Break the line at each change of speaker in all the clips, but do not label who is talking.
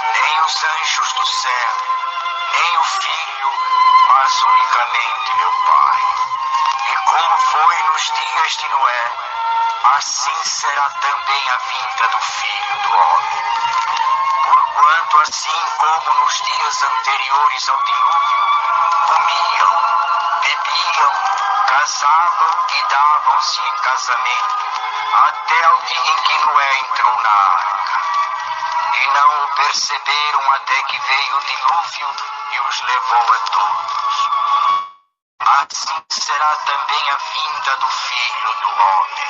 Nem os anjos do céu, nem o Filho, mas unicamente meu Pai. E como foi nos dias de Noé, assim será também a vinda do Filho do Homem. Porquanto assim como nos dias anteriores ao dilúvio, comiam, bebiam, casavam e davam-se em casamento, até o dia em que Noé entrou na arca. E não o perceberam até que veio o dilúvio e os levou a todos. Assim será também a vinda do Filho do Homem.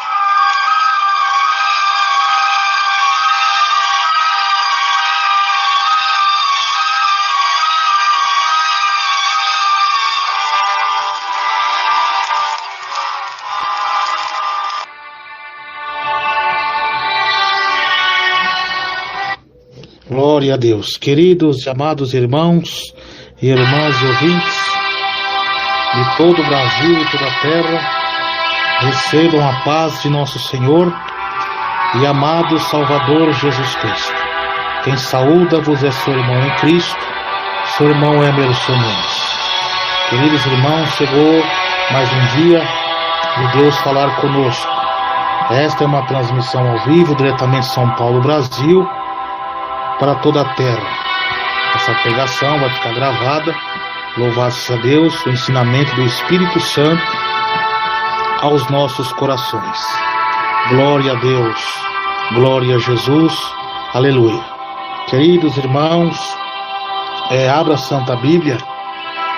Glória a Deus. Queridos e amados irmãos e irmãs e ouvintes de todo o Brasil e toda a terra, recebam a paz de nosso Senhor e amado Salvador Jesus Cristo. Quem saúda-vos é seu irmão em Cristo, seu irmão Emerson Nunes. Queridos irmãos, chegou mais um dia de Deus falar conosco. Esta é uma transmissão ao vivo, diretamente de São Paulo, Brasil, para toda a terra. Essa pregação vai ficar gravada. Louvado seja Deus, o ensinamento do Espírito Santo aos nossos corações. Glória a Deus, glória a Jesus, aleluia. Queridos irmãos, abra a Santa Bíblia,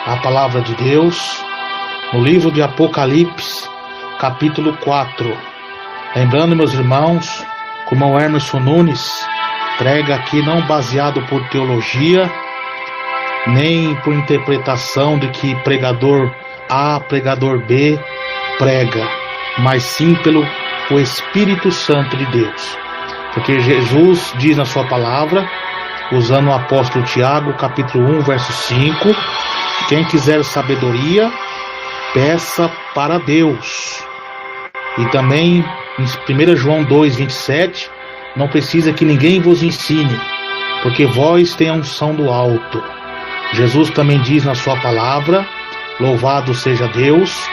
a palavra de Deus, no livro de Apocalipse, capítulo 4. Lembrando, meus irmãos, como o Emerson Nunes prega aqui não baseado por teologia, nem por interpretação de que pregador A, pregador B prega, mas sim pelo o Espírito Santo de Deus. Porque Jesus diz na sua palavra, usando o apóstolo Tiago, capítulo 1, verso 5, quem quiser sabedoria, peça para Deus. E também em 1 João 2, 27, não precisa que ninguém vos ensine, porque vós tem a unção do alto. Jesus também diz na sua palavra, louvado seja Deus,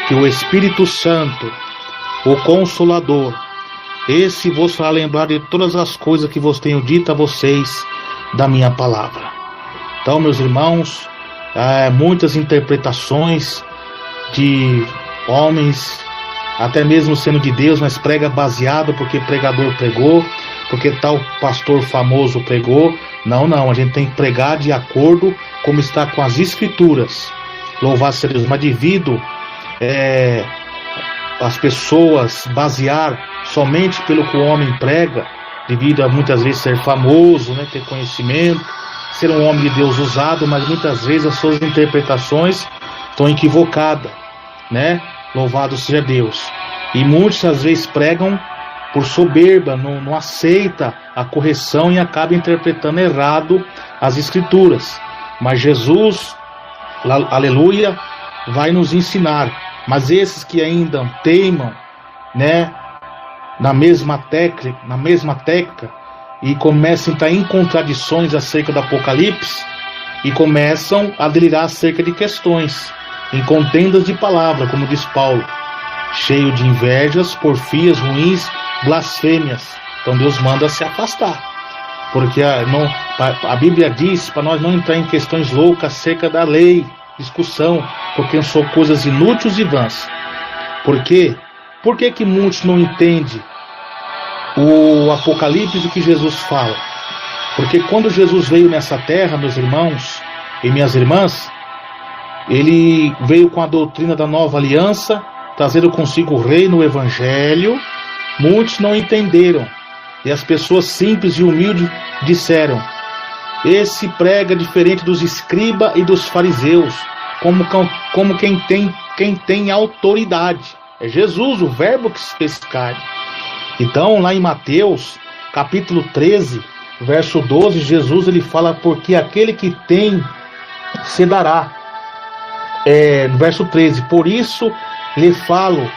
que o Espírito Santo, o Consolador, esse vos fará lembrar de todas as coisas que vos tenho dito a vocês da minha palavra. Então, meus irmãos, muitas interpretações de homens, até mesmo sendo de Deus, mas prega baseado porque pregador pregou, porque tal pastor famoso pregou. Não, a gente tem que pregar de acordo como está com as Escrituras. Louvado seja Deus, mas devido as pessoas basear somente pelo que o homem prega, devido a muitas vezes ser famoso, né, ter conhecimento, ser um homem de Deus usado, mas muitas vezes as suas interpretações estão equivocadas, né? Louvado seja Deus. E muitos às vezes pregam por soberba, não aceita a correção e acaba interpretando errado as Escrituras. Mas Jesus, aleluia, vai nos ensinar. Mas esses que ainda teimam, né, na mesma técnica e começam a entrar em contradições acerca do Apocalipse e começam a delirar acerca de questões, em contendas de palavra, como diz Paulo, cheio de invejas, porfias, ruins, blasfêmias. Então Deus manda se afastar, porque a Bíblia diz para nós não entrar em questões loucas acerca da lei, discussão, porque são coisas inúteis e vãs. Por quê? Por que muitos não entendem o Apocalipse do que Jesus fala? Porque quando Jesus veio nessa terra, meus irmãos e minhas irmãs, ele veio com a doutrina da nova aliança, trazendo consigo o reino, o evangelho. Muitos não entenderam E as pessoas simples e humildes disseram: esse prega diferente dos escribas e dos fariseus, como quem tem autoridade. É Jesus, o verbo que se fez carne. Então, lá em Mateus, capítulo 13, verso 12, Jesus ele fala: porque aquele que tem, se dará. No verso 13, por isso lhe falo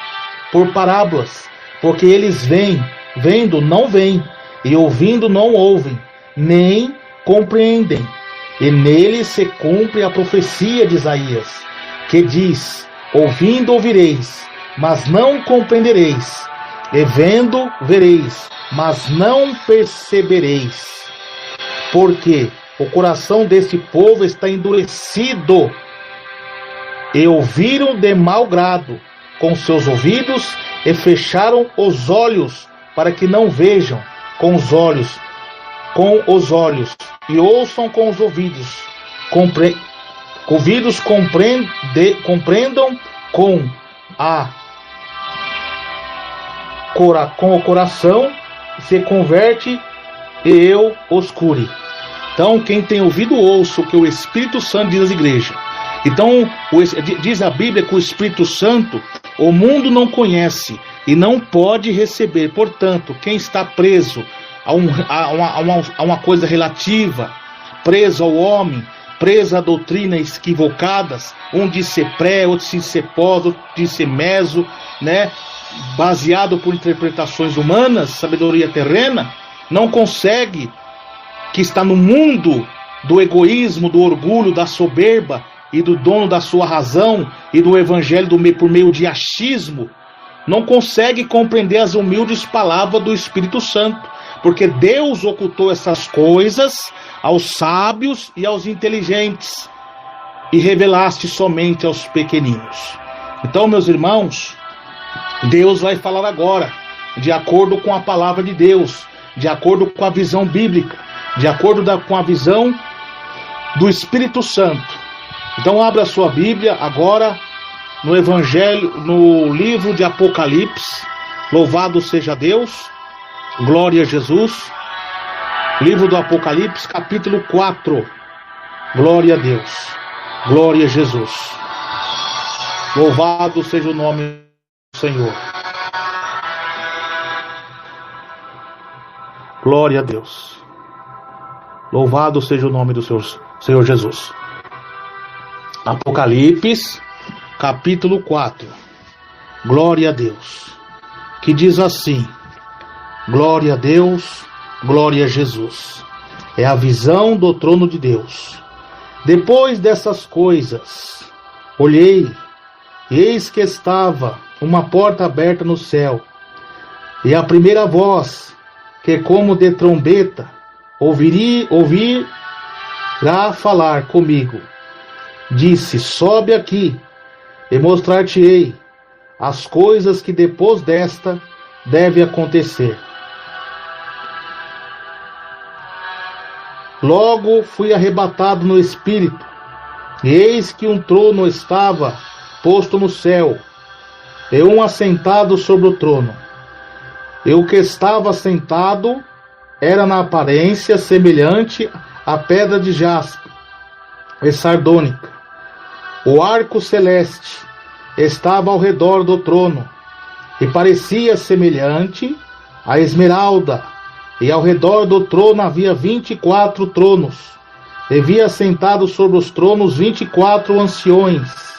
por parábolas, porque eles vendo não veem, e ouvindo não ouvem, nem compreendem. E nele se cumpre a profecia de Isaías, que diz: ouvindo ouvireis, mas não compreendereis, e vendo vereis, mas não percebereis. Porque o coração deste povo está endurecido, e ouviram de mau grado com seus ouvidos, e fecharam os olhos, para que não vejam com os olhos, e ouçam com os ouvidos, compreendam com o coração, se converte, e eu os cure. Então, quem tem ouvido, ouça o que o Espírito Santo diz às igrejas. Então, diz a Bíblia que o Espírito Santo o mundo não conhece e não pode receber. Portanto, quem está preso a uma coisa relativa, preso ao homem, preso a doutrinas equivocadas, um diz ser pré, outro diz ser pós, outro diz ser meso, né? Baseado por interpretações humanas, sabedoria terrena, não consegue, que está no mundo do egoísmo, do orgulho, da soberba e do dono da sua razão e do evangelho por meio de achismo, não consegue compreender as humildes palavras do Espírito Santo, porque Deus ocultou essas coisas aos sábios e aos inteligentes e revelaste somente aos pequeninos. Então, meus irmãos, Deus vai falar agora, de acordo com a palavra de Deus, de acordo com a visão bíblica, de acordo com a visão do Espírito Santo. Então abra a sua Bíblia agora no Evangelho, no livro de Apocalipse. Louvado seja Deus, glória a Jesus. Livro do Apocalipse, capítulo 4. Glória a Deus, glória a Jesus. Louvado seja o nome do Senhor. Glória a Deus. Louvado seja o nome do Senhor Jesus. Apocalipse, capítulo 4. Glória a Deus. Que diz assim: glória a Deus, glória a Jesus. É a visão do trono de Deus. Depois dessas coisas, olhei, e eis que estava uma porta aberta no céu. E a primeira voz, que como de trombeta, ouvirá falar comigo, disse: sobe aqui, e mostrar-te-ei as coisas que depois desta deve acontecer. Logo fui arrebatado no Espírito, e eis que um trono estava posto no céu, e um assentado sobre o trono. E o que estava sentado era na aparência semelhante à pedra de jaspe e sardônica. O arco celeste estava ao redor do trono, e parecia semelhante à esmeralda, e ao redor do trono havia 24 tronos, e havia sentado sobre os tronos 24 anciãos,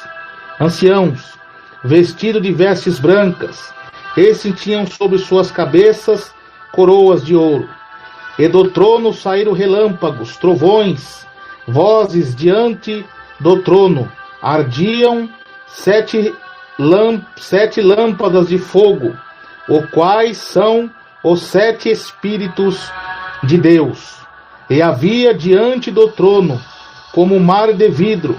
vestidos de vestes brancas. Esses tinham sobre suas cabeças coroas de ouro. E do trono saíram relâmpagos, trovões, vozes diante do trono. Ardiam 7 lâmpadas de fogo, os quais são os 7 Espíritos de Deus. E havia diante do trono como um mar de vidro,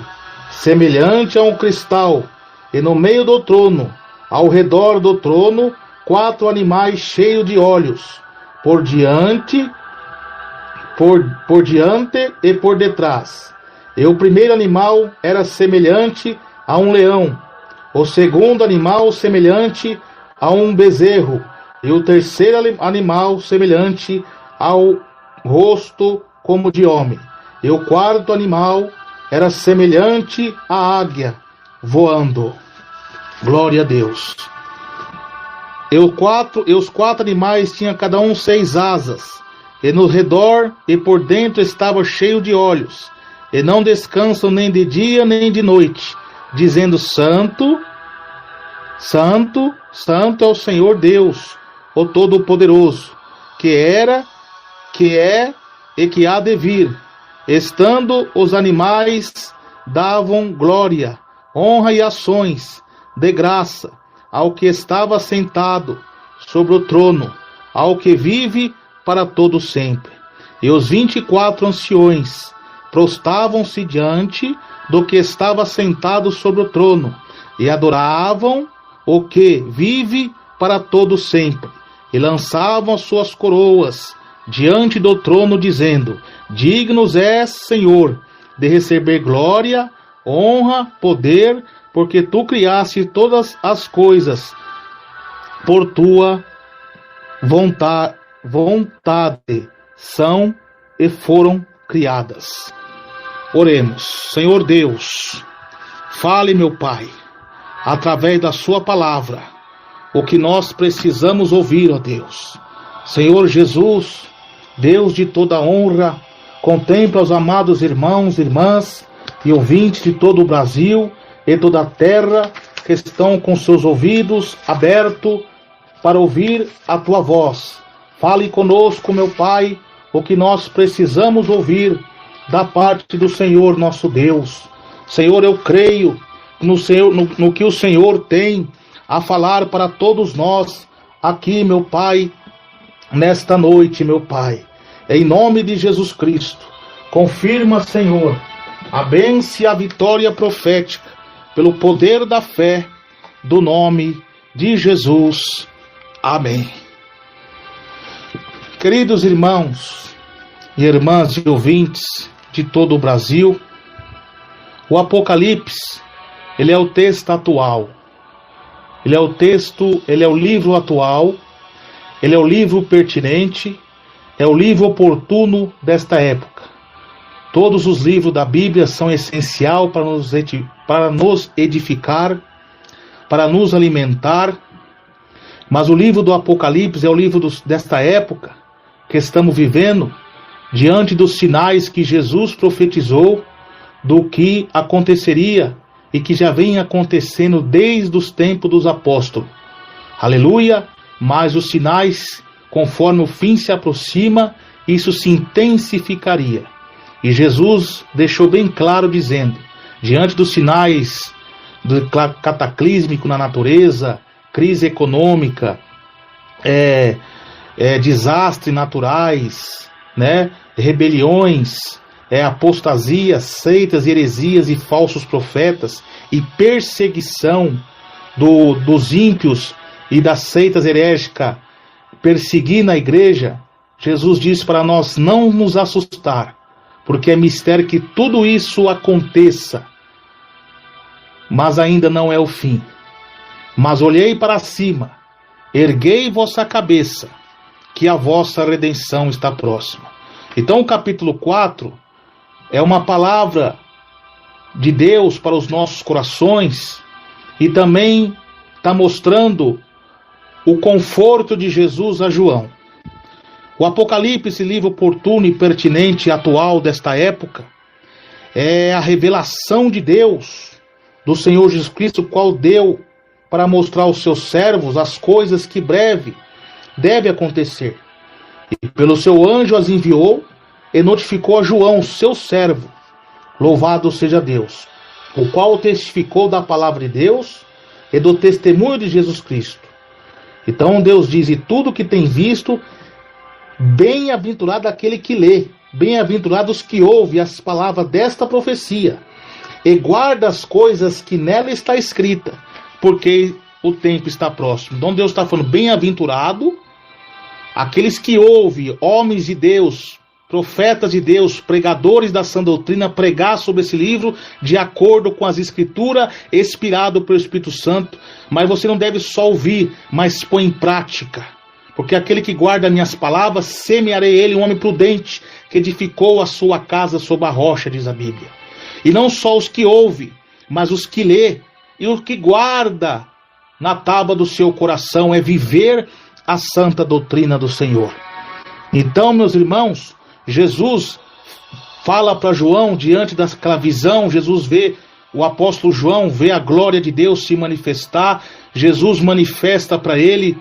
semelhante a um cristal, e no meio do trono, ao redor do trono, 4 animais cheios de olhos, por diante e por detrás. E o primeiro animal era semelhante a um leão, o segundo animal semelhante a um bezerro, E o terceiro animal semelhante ao rosto como de homem. E o quarto animal era semelhante à águia voando. Glória a Deus. E os quatro animais tinham cada um 6 asas, e no redor e por dentro estava cheio de olhos, e não descansam nem de dia nem de noite, dizendo: Santo, Santo, Santo é o Senhor Deus, o Todo-Poderoso, que era, que é e que há de vir. Estando os animais, davam glória, honra e ações de graça ao que estava sentado sobre o trono, ao que vive para todo sempre. E os 24 anciões prostavam-se diante do que estava sentado sobre o trono, e adoravam o que vive para todo sempre, e lançavam as suas coroas diante do trono, dizendo: Dignos és, Senhor, de receber glória, honra, poder, porque tu criaste todas as coisas por tua vontade são e foram criadas. Oremos. Senhor Deus, fale, meu Pai, através da sua palavra, o que nós precisamos ouvir, ó Deus. Senhor Jesus, Deus de toda honra, contempla os amados irmãos, irmãs e ouvintes de todo o Brasil e toda a terra que estão com seus ouvidos abertos para ouvir a tua voz. Fale conosco, meu Pai, o que nós precisamos ouvir da parte do Senhor nosso Deus. Senhor, eu creio no que o Senhor tem a falar para todos nós aqui, meu Pai, nesta noite, meu Pai. Em nome de Jesus Cristo, confirma, Senhor, a bênção e a vitória profética pelo poder da fé do nome de Jesus. Amém. Queridos irmãos e irmãs e ouvintes de todo o Brasil, o Apocalipse, ele é o texto atual. Ele é o livro atual, ele é o livro pertinente, é o livro oportuno desta época. Todos os livros da Bíblia são essenciais para nos edificar, para nos alimentar, mas o livro do Apocalipse é o livro desta época que estamos vivendo, diante dos sinais que Jesus profetizou do que aconteceria e que já vem acontecendo desde os tempos dos apóstolos. Aleluia! Mas os sinais, conforme o fim se aproxima, isso se intensificaria. E Jesus deixou bem claro dizendo, diante dos sinais do cataclísmico na natureza, crise econômica, desastres naturais, rebeliões, apostasias, seitas, heresias e falsos profetas, e perseguição dos ímpios e das seitas herégicas, perseguindo a igreja. Jesus disse para nós não nos assustar, porque é mistério que tudo isso aconteça, mas ainda não é o fim. Mas olhei para cima, erguei vossa cabeça, que a vossa redenção está próxima. Então o capítulo 4 é uma palavra de Deus para os nossos corações, e também está mostrando o conforto de Jesus a João. O Apocalipse, livro oportuno e pertinente e atual desta época, é a revelação de Deus, do Senhor Jesus Cristo, qual deu para mostrar aos seus servos as coisas que breve deve acontecer. E pelo seu anjo as enviou e notificou a João, seu servo. Louvado seja Deus, o qual testificou da palavra de Deus e do testemunho de Jesus Cristo. Então Deus diz: e tudo que tem visto, bem-aventurado aquele que lê, bem-aventurado os que ouvem as palavras desta profecia e guarda as coisas que nela está escrita, porque o tempo está próximo. Então Deus está falando: bem-aventurado aqueles que ouvem, homens de Deus, profetas de Deus, pregadores da sã doutrina, pregar sobre esse livro de acordo com as escrituras, inspirado pelo Espírito Santo. Mas você não deve só ouvir, mas pôr em prática. Porque aquele que guarda minhas palavras, semearei ele, um homem prudente, que edificou a sua casa sobre a rocha, diz a Bíblia. E não só os que ouvem, mas os que lê e os que guarda na tábua do seu coração, é viver a santa doutrina do Senhor. Então, meus irmãos, Jesus fala para João, diante daquela visão, Jesus vê, o apóstolo João vê a glória de Deus se manifestar, Jesus manifesta para ele,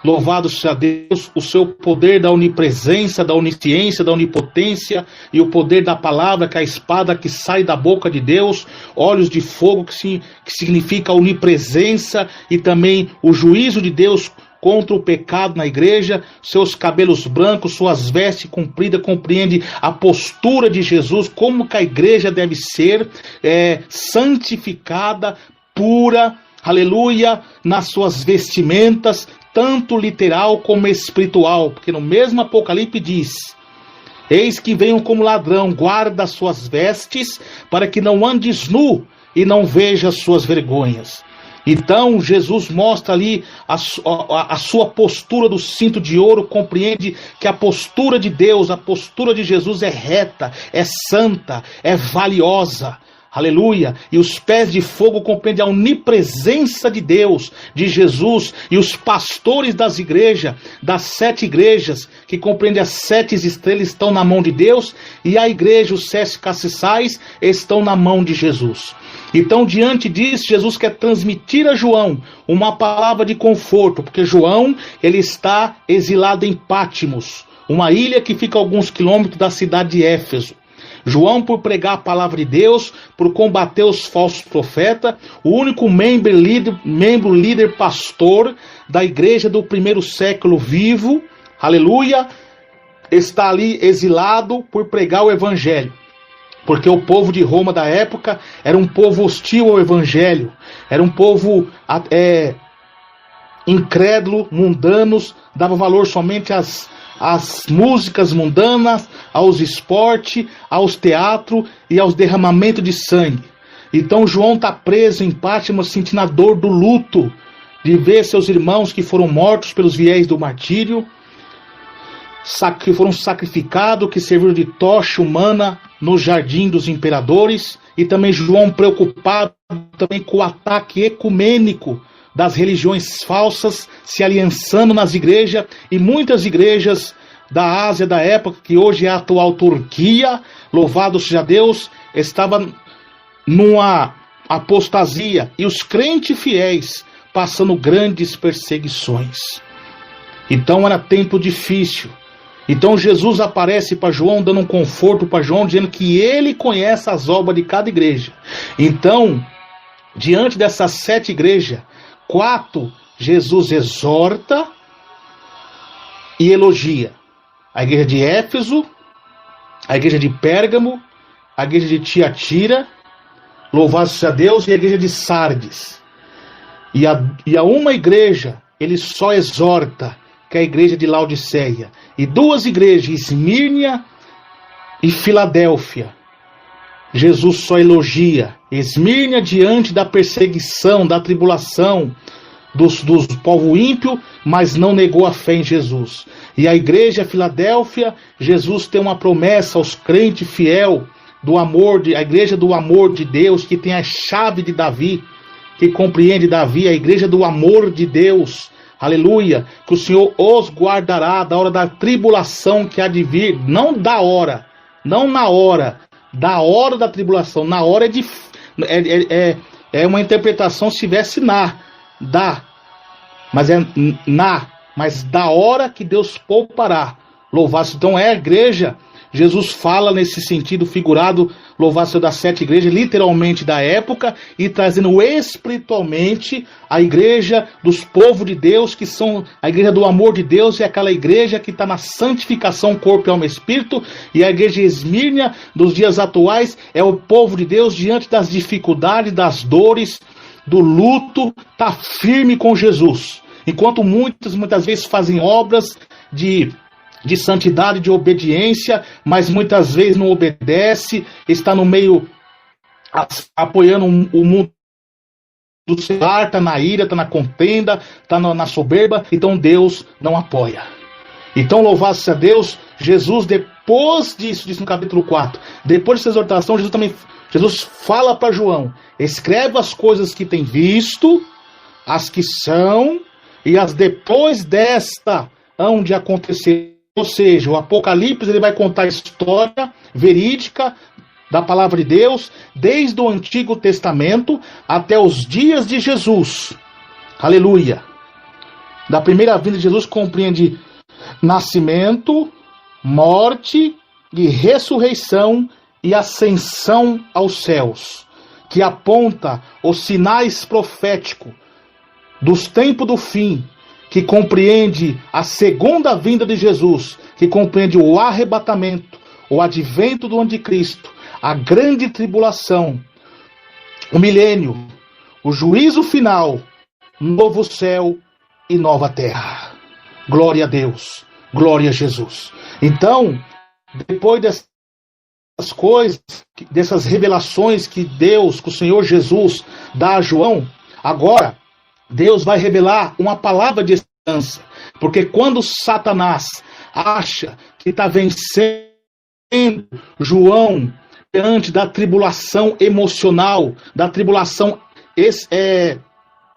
louvado seja Deus, o seu poder da onipresença, da onisciência, da onipotência e o poder da palavra, que é a espada que sai da boca de Deus, olhos de fogo, que significa onipresença, e também o juízo de Deus contra o pecado na igreja, seus cabelos brancos, suas vestes compridas, compreende a postura de Jesus, como que a igreja deve ser santificada, pura, aleluia, nas suas vestimentas, tanto literal como espiritual, porque no mesmo Apocalipse diz: eis que venho como ladrão, guarda as suas vestes, para que não andes nu e não veja as suas vergonhas. Então Jesus mostra ali a sua postura do cinto de ouro, compreende que a postura de Deus, a postura de Jesus é reta, é santa, é valiosa. Aleluia, e os pés de fogo compreendem a onipresença de Deus, de Jesus, e os pastores das igrejas, das 7 igrejas, que compreendem as 7 estrelas, estão na mão de Deus, e a igreja, os 7 castiçais, estão na mão de Jesus. Então, diante disso, Jesus quer transmitir a João uma palavra de conforto, porque João, ele está exilado em Pátimos, uma ilha que fica a alguns quilômetros da cidade de Éfeso. João, por pregar a palavra de Deus, por combater os falsos profetas, o único membro líder pastor da igreja do primeiro século vivo, aleluia, está ali exilado por pregar o evangelho. Porque o povo de Roma da época era um povo hostil ao evangelho, era um povo incrédulo, mundanos, dava valor somente às músicas mundanas, aos esportes, aos teatros e aos derramamentos de sangue. Então João está preso em Pátimos, sentindo a dor do luto, de ver seus irmãos que foram mortos pelos viés do martírio, que foram sacrificados, que serviram de tocha humana no jardim dos imperadores, e também João preocupado também com o ataque ecumênico das religiões falsas se aliançando nas igrejas, e muitas igrejas da Ásia da época, que hoje é a atual Turquia, louvado seja Deus, estava numa apostasia, e os crentes fiéis passando grandes perseguições. Então era tempo difícil. Então Jesus aparece para João, dando um conforto para João, dizendo que ele conhece as obras de cada igreja. Então, diante dessas 7 igrejas, 4 Jesus exorta e elogia: a igreja de Éfeso, a igreja de Pérgamo, a igreja de Tiatira, louvado seja Deus, e a igreja de Sardes. E a uma igreja ele só exorta, que é a igreja de Laodiceia. E 2 igrejas, Esmírnia e Filadélfia, Jesus só elogia. Esmírnia diante da perseguição, da tribulação dos povo ímpio, mas não negou a fé em Jesus. E a igreja Filadélfia, Jesus tem uma promessa aos crentes fiel do amor, a igreja do amor de Deus, que tem a chave de Davi, que compreende Davi, a igreja do amor de Deus. Aleluia, que o Senhor os guardará da hora da tribulação que há de vir, não da hora, não na hora, da hora da tribulação. Na hora é uma interpretação se tivesse mas da hora que Deus poupará. Louvado. Então é a igreja. Jesus fala nesse sentido figurado, louvado seja das 7 igrejas, literalmente da época, e trazendo espiritualmente a igreja dos povos de Deus, que são a igreja do amor de Deus, e aquela igreja que está na santificação, corpo, alma e espírito, e a igreja Esmírnia dos dias atuais é o povo de Deus diante das dificuldades, das dores, do luto, está firme com Jesus. Enquanto muitas vezes fazem obras de santidade, de obediência, mas muitas vezes não obedece, está no meio apoiando o mundo do celular, está na ira, está na contenda, está na soberba, então Deus não apoia. Então, louvado seja Deus, Jesus, depois disso, diz no capítulo 4, depois dessa exortação, Jesus fala para João, escreve as coisas que tem visto, as que são, e as depois desta hão de acontecer. Ou seja, o Apocalipse ele vai contar a história verídica da palavra de Deus, desde o Antigo Testamento até os dias de Jesus. Aleluia! Da primeira vinda de Jesus compreende nascimento, morte e ressurreição e ascensão aos céus, que aponta os sinais proféticos dos tempos do fim, que compreende a segunda vinda de Jesus, que compreende o arrebatamento, o advento do anticristo, a grande tribulação, o milênio, o juízo final, novo céu e nova terra. Glória a Deus, glória a Jesus. Então, depois dessas coisas, dessas revelações que Deus, que o Senhor Jesus dá a João, agora Deus vai revelar uma palavra de esperança, porque quando Satanás acha que está vencendo João diante da tribulação emocional, da tribulação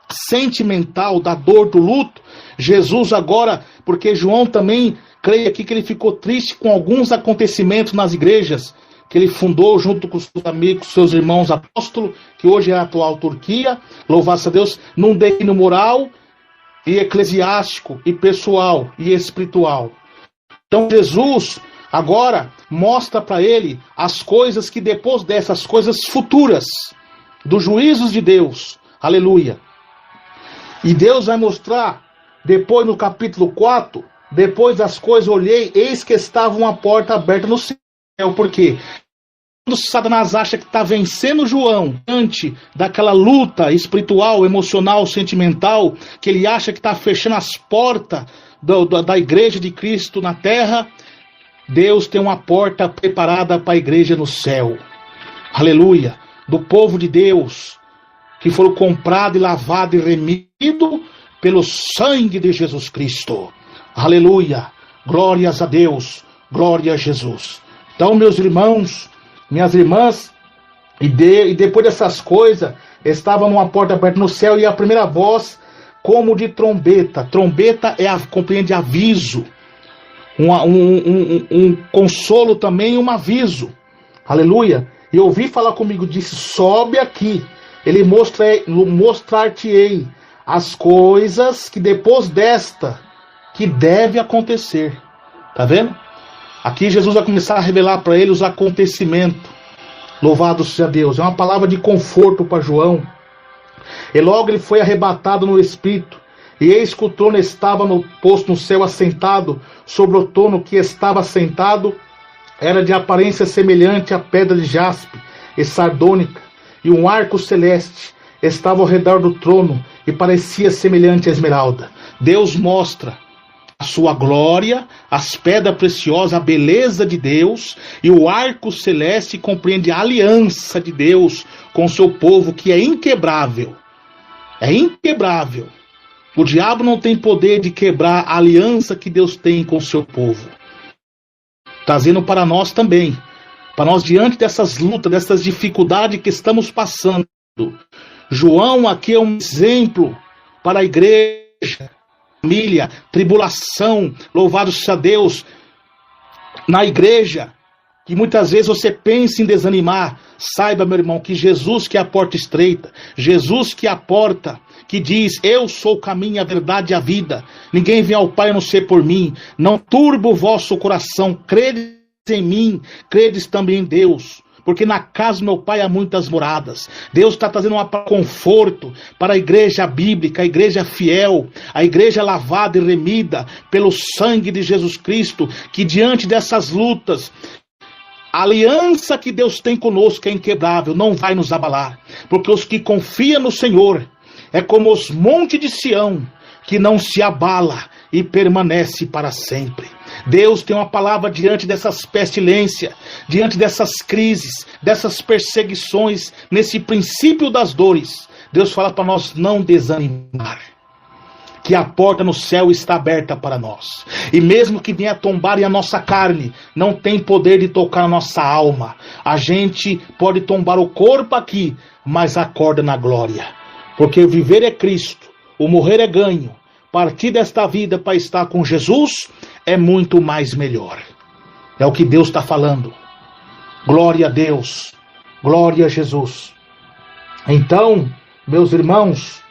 sentimental, da dor, do luto, Jesus agora, porque João também, creio aqui que ele ficou triste com alguns acontecimentos nas igrejas, que ele fundou junto com seus amigos, seus irmãos apóstolos, que hoje é a atual Turquia, louvado a Deus, num declínio moral e eclesiástico, e pessoal, e espiritual. Então Jesus agora mostra para ele as coisas que depois dessas coisas futuras, dos juízos de Deus, aleluia. E Deus vai mostrar, depois no capítulo 4, depois das coisas olhei, eis que estava uma porta aberta no céu. Por quê? Quando Satanás acha que está vencendo João diante daquela luta espiritual, emocional, sentimental, que ele acha que está fechando as portas da igreja de Cristo na terra, Deus tem uma porta preparada para a igreja no céu. Aleluia! Do povo de Deus, que foram comprados e lavados e remidos pelo sangue de Jesus Cristo. Aleluia! Glórias a Deus, glória a Jesus. Então, meus irmãos, minhas irmãs, e depois dessas coisas, estava numa porta aberta no céu e a primeira voz como de trombeta. Trombeta compreende aviso, um consolo também, um aviso. Aleluia. E ouvi falar comigo, disse, sobe aqui. Ele mostrar-te-ei as coisas que depois desta, que deve acontecer. Tá vendo? Aqui Jesus vai começar a revelar para ele os acontecimentos. Louvado seja Deus. É uma palavra de conforto para João. E logo ele foi arrebatado no Espírito. E eis que o trono estava posto no céu assentado. Sobre o trono que estava assentado era de aparência semelhante à pedra de jaspe e sardônica. E um arco celeste estava ao redor do trono e parecia semelhante à esmeralda. Deus mostra a sua glória, as pedras preciosas, a beleza de Deus, e o arco celeste compreende a aliança de Deus com o seu povo, que é inquebrável. É inquebrável. O diabo não tem poder de quebrar a aliança que Deus tem com o seu povo. Trazendo para nós também, para nós diante dessas lutas, dessas dificuldades que estamos passando. João aqui é um exemplo para a igreja, família, tribulação, louvado seja Deus, na igreja, que muitas vezes você pensa em desanimar, saiba, meu irmão, que Jesus que é a porta estreita, Jesus que é a porta, que diz, eu sou o caminho, a verdade e a vida, ninguém vem ao Pai a não ser por mim, não turbe o vosso coração, credes em mim, credes também em Deus, porque na casa do meu Pai há muitas moradas. Deus está trazendo um conforto para a igreja bíblica, a igreja fiel, a igreja lavada e remida pelo sangue de Jesus Cristo, que diante dessas lutas, a aliança que Deus tem conosco é inquebrável, não vai nos abalar, porque os que confiam no Senhor é como os montes de Sião, que não se abala e permanece para sempre. Deus tem uma palavra diante dessas pestilências, diante dessas crises, dessas perseguições, nesse princípio das dores. Deus fala para nós não desanimar, que a porta no céu está aberta para nós. E mesmo que venha tombar a nossa carne, não tem poder de tocar a nossa alma. A gente pode tombar o corpo aqui, mas acorda na glória. Porque o viver é Cristo, o morrer é ganho. Partir desta vida para estar com Jesus é muito mais melhor. É o que Deus está falando. Glória a Deus. Glória a Jesus. Então, meus irmãos,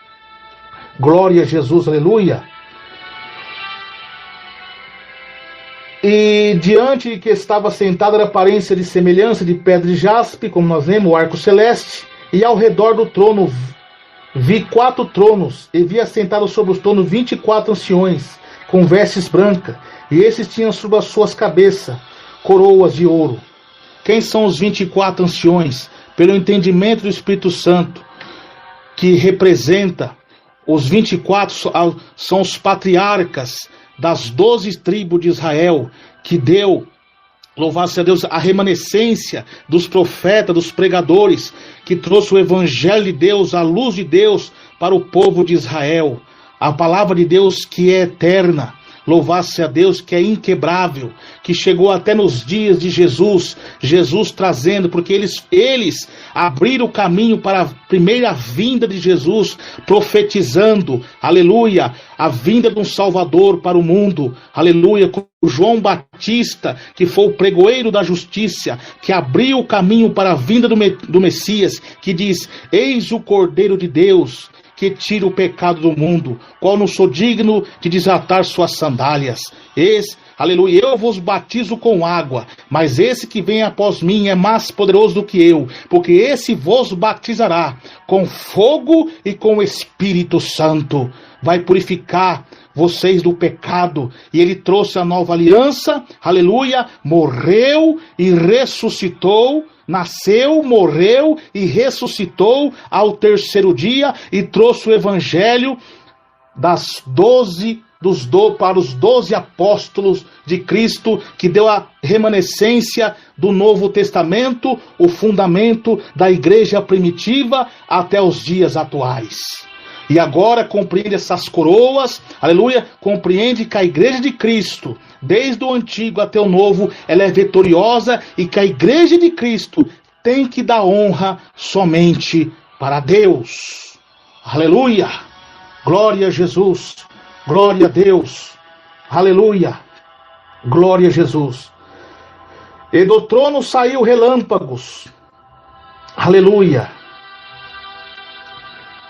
glória a Jesus, aleluia. E diante de que estava sentado era aparência de semelhança de pedra de jaspe, como nós vemos, o arco celeste, e ao redor do trono vi 4 tronos, e vi assentados sobre os tronos 24 anciões, com vestes brancas, e esses tinham sobre as suas cabeças coroas de ouro. Quem são os 24 anciões? Pelo entendimento do Espírito Santo, que representa os 24 são os patriarcas das 12 tribos de Israel, que deu, louvado-se a Deus, a remanescência dos profetas, dos pregadores, que trouxe o evangelho de Deus, a luz de Deus para o povo de Israel. A palavra de Deus que é eterna, louvado-se a Deus, que é inquebrável, que chegou até nos dias de Jesus, Jesus trazendo, porque eles abriram o caminho para a primeira vinda de Jesus, profetizando, aleluia, a vinda de um Salvador para o mundo, aleluia, com João Batista, que foi o pregoeiro da justiça, que abriu o caminho para a vinda do Messias, que diz: eis o Cordeiro de Deus, que tira o pecado do mundo, qual não sou digno de desatar suas sandálias. Aleluia, eu vos batizo com água, mas esse que vem após mim é mais poderoso do que eu, porque esse vos batizará com fogo e com o Espírito Santo. Vai purificar vocês do pecado. E ele trouxe a nova aliança, aleluia, morreu e ressuscitou, nasceu, morreu e ressuscitou ao terceiro dia, e trouxe o evangelho para os 12 apóstolos de Cristo, que deu a remanescência do Novo Testamento, o fundamento da igreja primitiva até os dias atuais. E agora compreende essas coroas, aleluia, compreende que a igreja de Cristo, desde o antigo até o novo, ela é vitoriosa, e que a igreja de Cristo tem que dar honra somente para Deus. Aleluia, glória a Jesus, glória a Deus, aleluia, glória a Jesus. E do trono saiu relâmpagos, aleluia,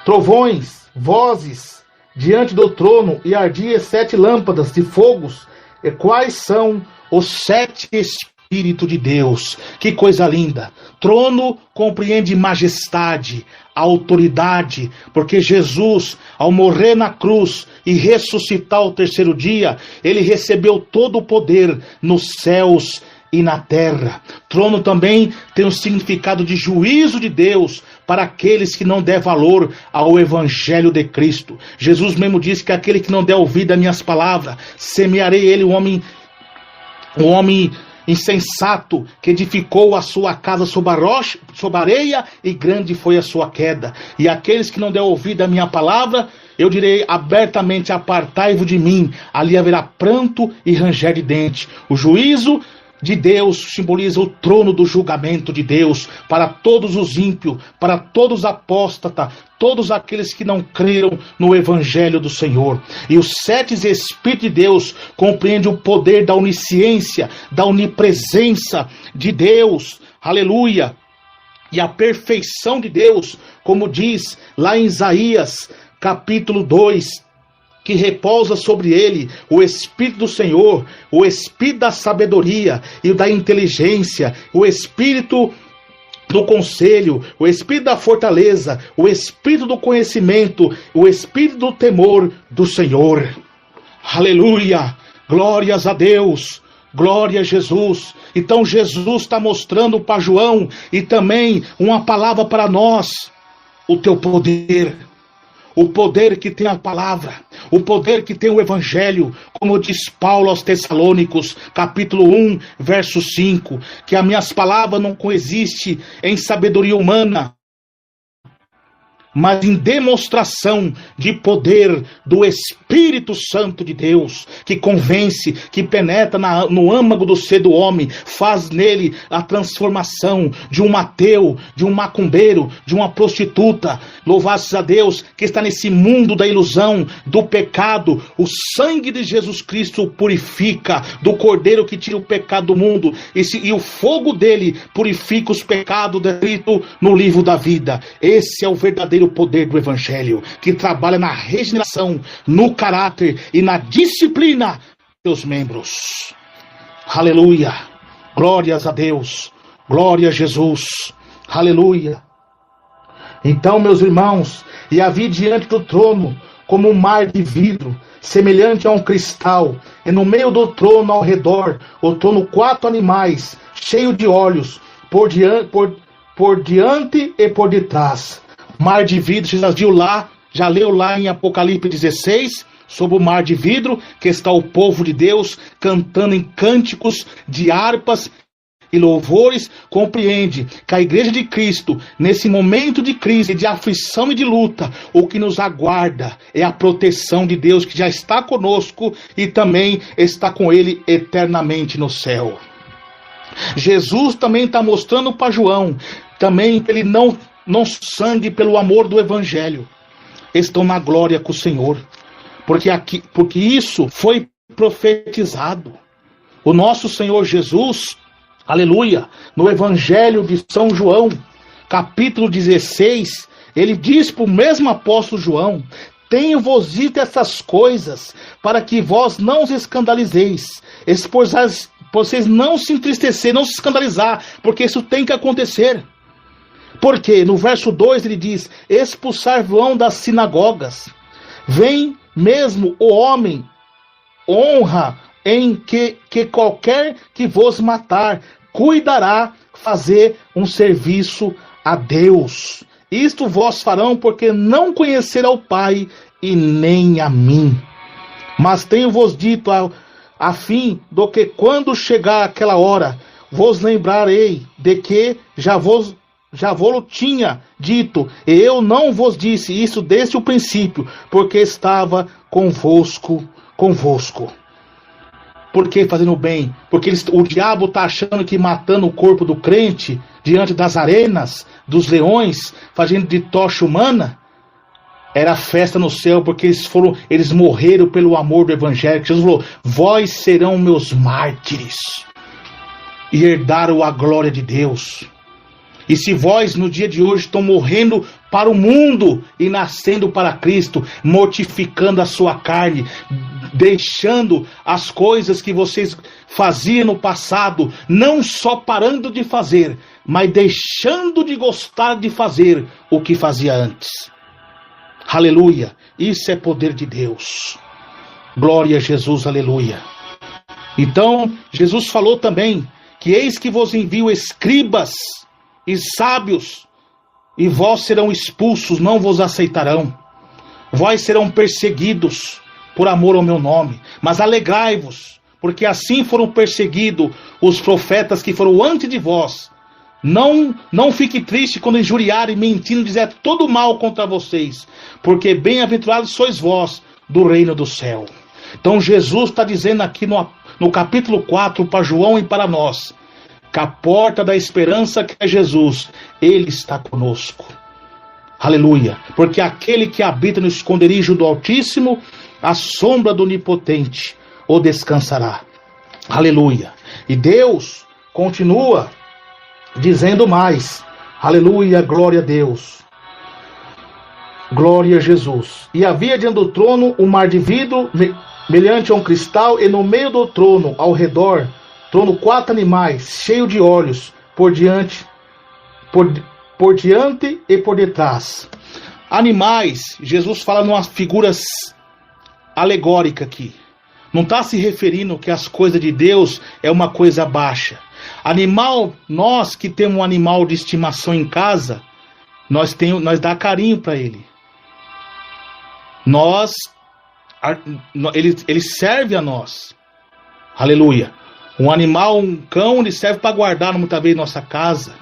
trovões, vozes diante do trono, e ardia 7 lâmpadas de fogos. E quais são os 7 Espíritos de Deus? Que coisa linda! Trono compreende majestade, autoridade, porque Jesus, ao morrer na cruz e ressuscitar ao terceiro dia, ele recebeu todo o poder nos céus e na terra. Trono também tem um significado de juízo de Deus para aqueles que não der valor ao evangelho de Cristo. Jesus mesmo disse que aquele que não der ouvido às minhas palavras, semearei ele um homem insensato, que edificou a sua casa sobre a rocha, sobre a areia, e grande foi a sua queda. E aqueles que não der ouvido à minha palavra, eu direi abertamente: apartai-vos de mim. Ali haverá pranto e ranger de dente. O juízo de Deus simboliza o trono do julgamento de Deus para todos os ímpios, para todos os apóstatas, todos aqueles que não creram no evangelho do Senhor. E os 7 Espíritos de Deus compreendem o poder da onisciência, da onipresença de Deus, aleluia, e a perfeição de Deus, como diz lá em Isaías capítulo 2, que repousa sobre ele o Espírito do Senhor, o Espírito da sabedoria e da inteligência, o Espírito do conselho, o Espírito da fortaleza, o Espírito do conhecimento, o Espírito do temor do Senhor. Aleluia! Glórias a Deus! Glória a Jesus! Então Jesus está mostrando para João, e também uma palavra para nós: o teu poder. O poder que tem a palavra, o poder que tem o evangelho, como diz Paulo aos Tessalônicos, capítulo 1, verso 5, que as minhas palavras não consistem em sabedoria humana, mas em demonstração de poder do Espírito Santo de Deus, que convence, que penetra no âmago do ser do homem, faz nele a transformação de um ateu, de um macumbeiro, de uma prostituta. Louvado a Deus, que está nesse mundo da ilusão, do pecado. O sangue de Jesus Cristo o purifica, do Cordeiro que tira o pecado do mundo, e o fogo dele purifica os pecados descritos no livro da vida. Esse é o verdadeiro poder do Evangelho, que trabalha na regeneração, no caráter e na disciplina dos membros. Aleluia, glórias a Deus, glória a Jesus, aleluia. Então, meus irmãos, e havia diante do trono como um mar de vidro, semelhante a um cristal, e no meio do trono ao redor, o trono 4 animais, cheios de olhos, por diante e por detrás. Mar de vidro, você já leu lá em Apocalipse 16, sobre o mar de vidro, que está o povo de Deus cantando em cânticos de harpas e louvores. Compreende que a igreja de Cristo, nesse momento de crise, de aflição e de luta, o que nos aguarda é a proteção de Deus, que já está conosco e também está com ele eternamente no céu. Jesus também está mostrando para João, também que ele não sangue pelo amor do Evangelho, estão na glória com o Senhor, porque isso foi profetizado. O nosso Senhor Jesus, aleluia, no Evangelho de São João, capítulo 16, ele diz para o mesmo apóstolo João: tenho-vos dito essas coisas, para que vós não os escandalizeis, vocês não se entristecer, não se escandalizar, porque isso tem que acontecer. Porque no verso 2 ele diz: expulsar-vão das sinagogas. Vem mesmo o homem, honra em que qualquer que vos matar, cuidará fazer um serviço a Deus. Isto vós farão, porque não conhecer ao Pai e nem a mim. Mas tenho-vos dito a fim do que quando chegar aquela hora, vos lembrarei de que já vos tinha dito, e eu não vos disse isso desde o princípio, porque estava convosco. Por que fazendo bem? Porque o diabo está achando que matando o corpo do crente diante das arenas, dos leões, fazendo de tocha humana, era festa no céu, porque eles morreram pelo amor do Evangelho. Jesus falou: vós serão meus mártires, e herdaram a glória de Deus. E se vós no dia de hoje estão morrendo para o mundo e nascendo para Cristo, mortificando a sua carne, deixando as coisas que vocês faziam no passado, não só parando de fazer, mas deixando de gostar de fazer o que fazia antes. Aleluia, isso é poder de Deus. Glória a Jesus, aleluia. Então, Jesus falou também que eis que vos envio escribas e sábios, e vós serão expulsos, não vos aceitarão. Vós serão perseguidos por amor ao meu nome, mas alegrai-vos, porque assim foram perseguidos os profetas que foram antes de vós. Não fique triste quando injuriarem, mentindo, dizer todo mal contra vocês, porque bem-aventurados sois vós do reino do céu. Então Jesus está dizendo aqui no capítulo 4 para João e para nós, que a porta da esperança, que é Jesus, ele está conosco. Aleluia. Porque aquele que habita no esconderijo do Altíssimo, a sombra do Onipotente o descansará. Aleluia. E Deus continua dizendo mais. Aleluia, glória a Deus. Glória a Jesus. E havia diante do trono um mar de vidro, semelhante a um cristal, e no meio do trono, ao redor, trono 4 animais, cheio de olhos, por diante e por detrás. Animais, Jesus fala numa figura alegórica aqui. Não está se referindo que as coisas de Deus é uma coisa baixa. Animal, nós que temos um animal de estimação em casa, nós dá carinho para ele. Ele serve a nós. Aleluia. Um animal, um cão, ele serve para guardar muitas vezes nossa casa.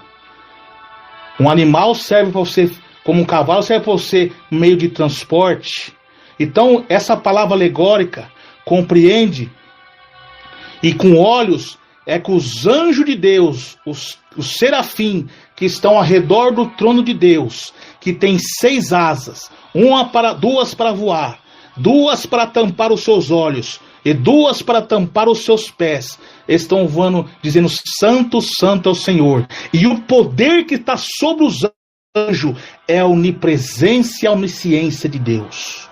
Um animal serve para você como um cavalo serve para você meio de transporte. Então, essa palavra alegórica compreende, e com olhos, é que os anjos de Deus, os serafim que estão ao redor do trono de Deus, que tem 6 asas, duas para voar, 2 para tampar os seus olhos e 2 para tampar os seus pés, estão voando dizendo: Santo, Santo é o Senhor. E o poder que está sobre os anjos é a onipresença e a onisciência de Deus.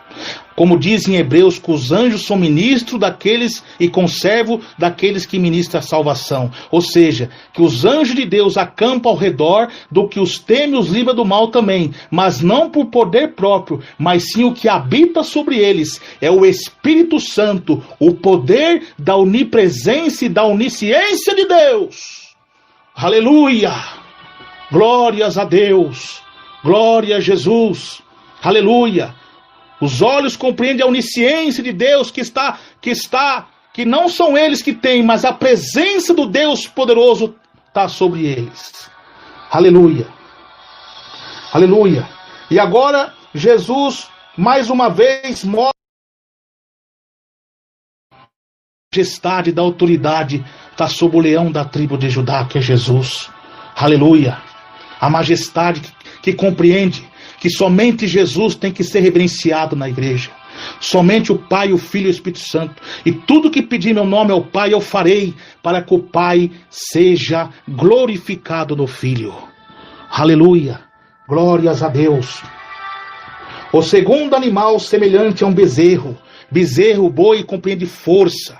Como diz em Hebreus, que os anjos são ministros daqueles e conservo daqueles que ministram a salvação. Ou seja, que os anjos de Deus acampam ao redor do que os teme e os livra do mal também. Mas não por poder próprio, mas sim o que habita sobre eles. É o Espírito Santo, o poder da onipresença e da onisciência de Deus. Aleluia! Glórias a Deus! Glória a Jesus! Aleluia! Os olhos compreendem a onisciência de Deus que não são eles que têm, mas a presença do Deus poderoso está sobre eles. Aleluia. Aleluia. E agora Jesus, mais uma vez, mostra a majestade da autoridade está sobre o leão da tribo de Judá, que é Jesus. Aleluia. A majestade que compreende que somente Jesus tem que ser reverenciado na igreja. Somente o Pai, o Filho e o Espírito Santo. E tudo que pedir meu nome ao Pai eu farei, para que o Pai seja glorificado no Filho. Aleluia. Glórias a Deus. O segundo animal semelhante a um bezerro. Bezerro, boi, compreende força.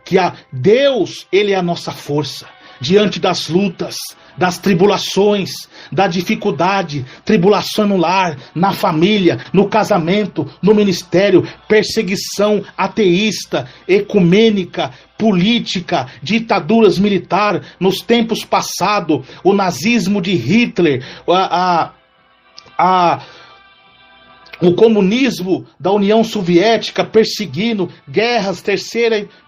Que Deus, Ele é a nossa força. Diante das lutas, das tribulações, da dificuldade, tribulação no lar, na família, no casamento, no ministério, perseguição ateísta, ecumênica, política, ditaduras militares, nos tempos passados, o nazismo de Hitler, o comunismo da União Soviética perseguindo, guerras,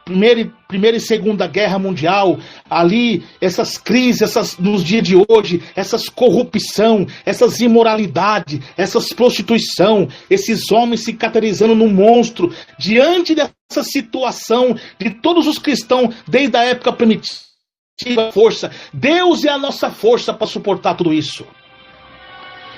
primeira e segunda guerra mundial, ali, essas crises, nos dias de hoje, essas corrupção, essas imoralidade, essas prostituição, esses homens se caracterizando num monstro, diante dessa situação de todos os cristãos, desde a época primitiva, força, Deus é a nossa força para suportar tudo isso.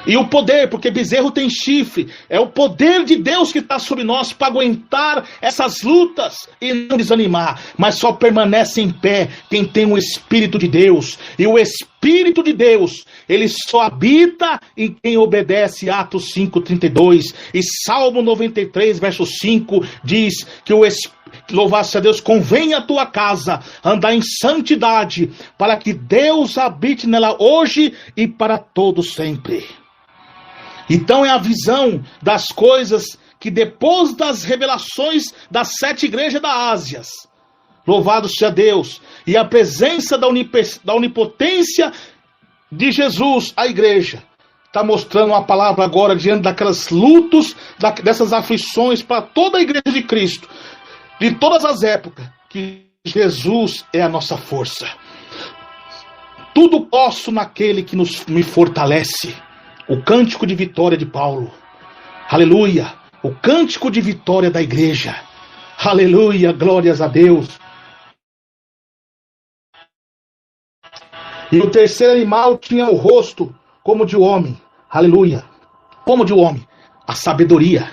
E o poder, porque bezerro tem chifre, é o poder de Deus que está sobre nós para aguentar essas lutas e não desanimar, mas só permanece em pé quem tem o Espírito de Deus. E o Espírito de Deus, ele só habita em quem obedece. Atos 5:32 e Salmo 93, verso 5 diz que o Espírito, louvado-se a Deus, convém a tua casa andar em santidade, para que Deus habite nela hoje e para todo sempre. Então é a visão das coisas que depois das revelações das 7 igrejas da Ásia, louvado seja Deus, e a presença da onipotência de Jesus, a igreja, está mostrando a palavra agora diante daquelas lutas, dessas aflições para toda a igreja de Cristo, de todas as épocas, que Jesus é a nossa força. Tudo posso naquele que me fortalece. O cântico de vitória de Paulo. Aleluia. O cântico de vitória da igreja. Aleluia. Glórias a Deus. E o terceiro animal tinha o rosto como de homem. Aleluia. Como de homem. A sabedoria.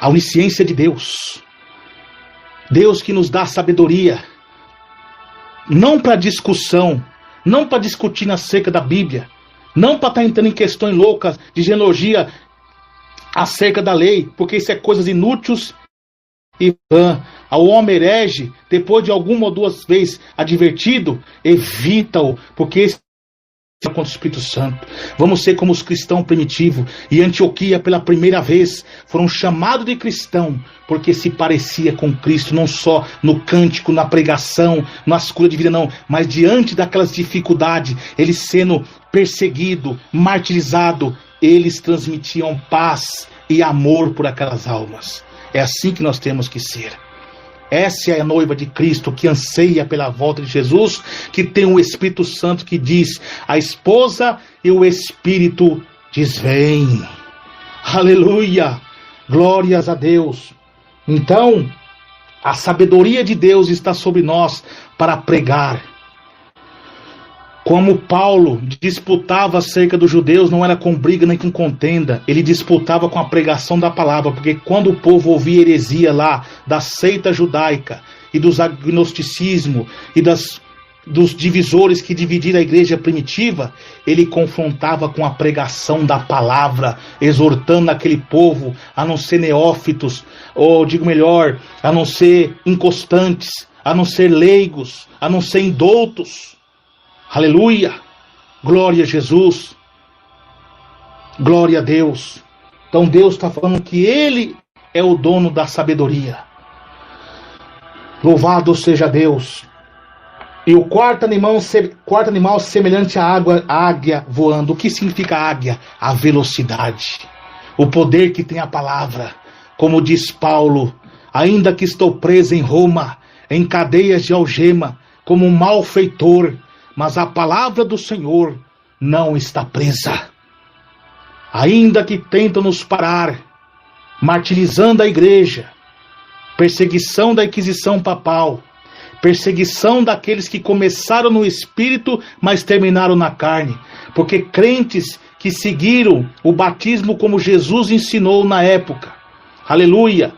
A onisciência de Deus. Deus que nos dá sabedoria. Não para discussão. Não para discutir acerca da Bíblia. Não para estar entrando em questões loucas de genealogia acerca da lei, porque isso é coisas inúteis e vã. O homem herege, depois de alguma ou duas vezes advertido, evita-o, porque esse é contra o Espírito Santo. Vamos ser como os cristãos primitivos. E Antioquia, pela primeira vez, foram chamados de cristão, porque se parecia com Cristo, não só no cântico, na pregação, na escolha de vida, não, mas diante daquelas dificuldades, eles sendo perseguidos, martirizados, eles transmitiam paz e amor por aquelas almas. É assim que nós temos que ser. Essa é a noiva de Cristo que anseia pela volta de Jesus, que tem o Espírito Santo que diz: a esposa e o Espírito diz: vem. Aleluia, glórias a Deus. Então, a sabedoria de Deus está sobre nós para pregar. Como Paulo disputava acerca dos judeus, não era com briga nem com contenda, ele disputava com a pregação da palavra, porque quando o povo ouvia heresia lá da seita judaica e dos agnosticismo e dos divisores que dividiram a igreja primitiva, ele confrontava com a pregação da palavra, exortando aquele povo a não ser neófitos, ou digo melhor, a não ser inconstantes, a não ser leigos, a não ser indoutos. Aleluia, glória a Jesus, glória a Deus. Então Deus está falando que Ele é o dono da sabedoria. Louvado seja Deus. E o quarto animal semelhante à águia voando. O que significa águia? A velocidade, o poder que tem a palavra. Como diz Paulo: ainda que estou preso em Roma, em cadeias de algema, como um malfeitor, mas a palavra do Senhor não está presa. Ainda que tentam nos parar, martirizando a igreja, perseguição da Inquisição papal, perseguição daqueles que começaram no espírito, mas terminaram na carne, porque crentes que seguiram o batismo como Jesus ensinou na época, aleluia,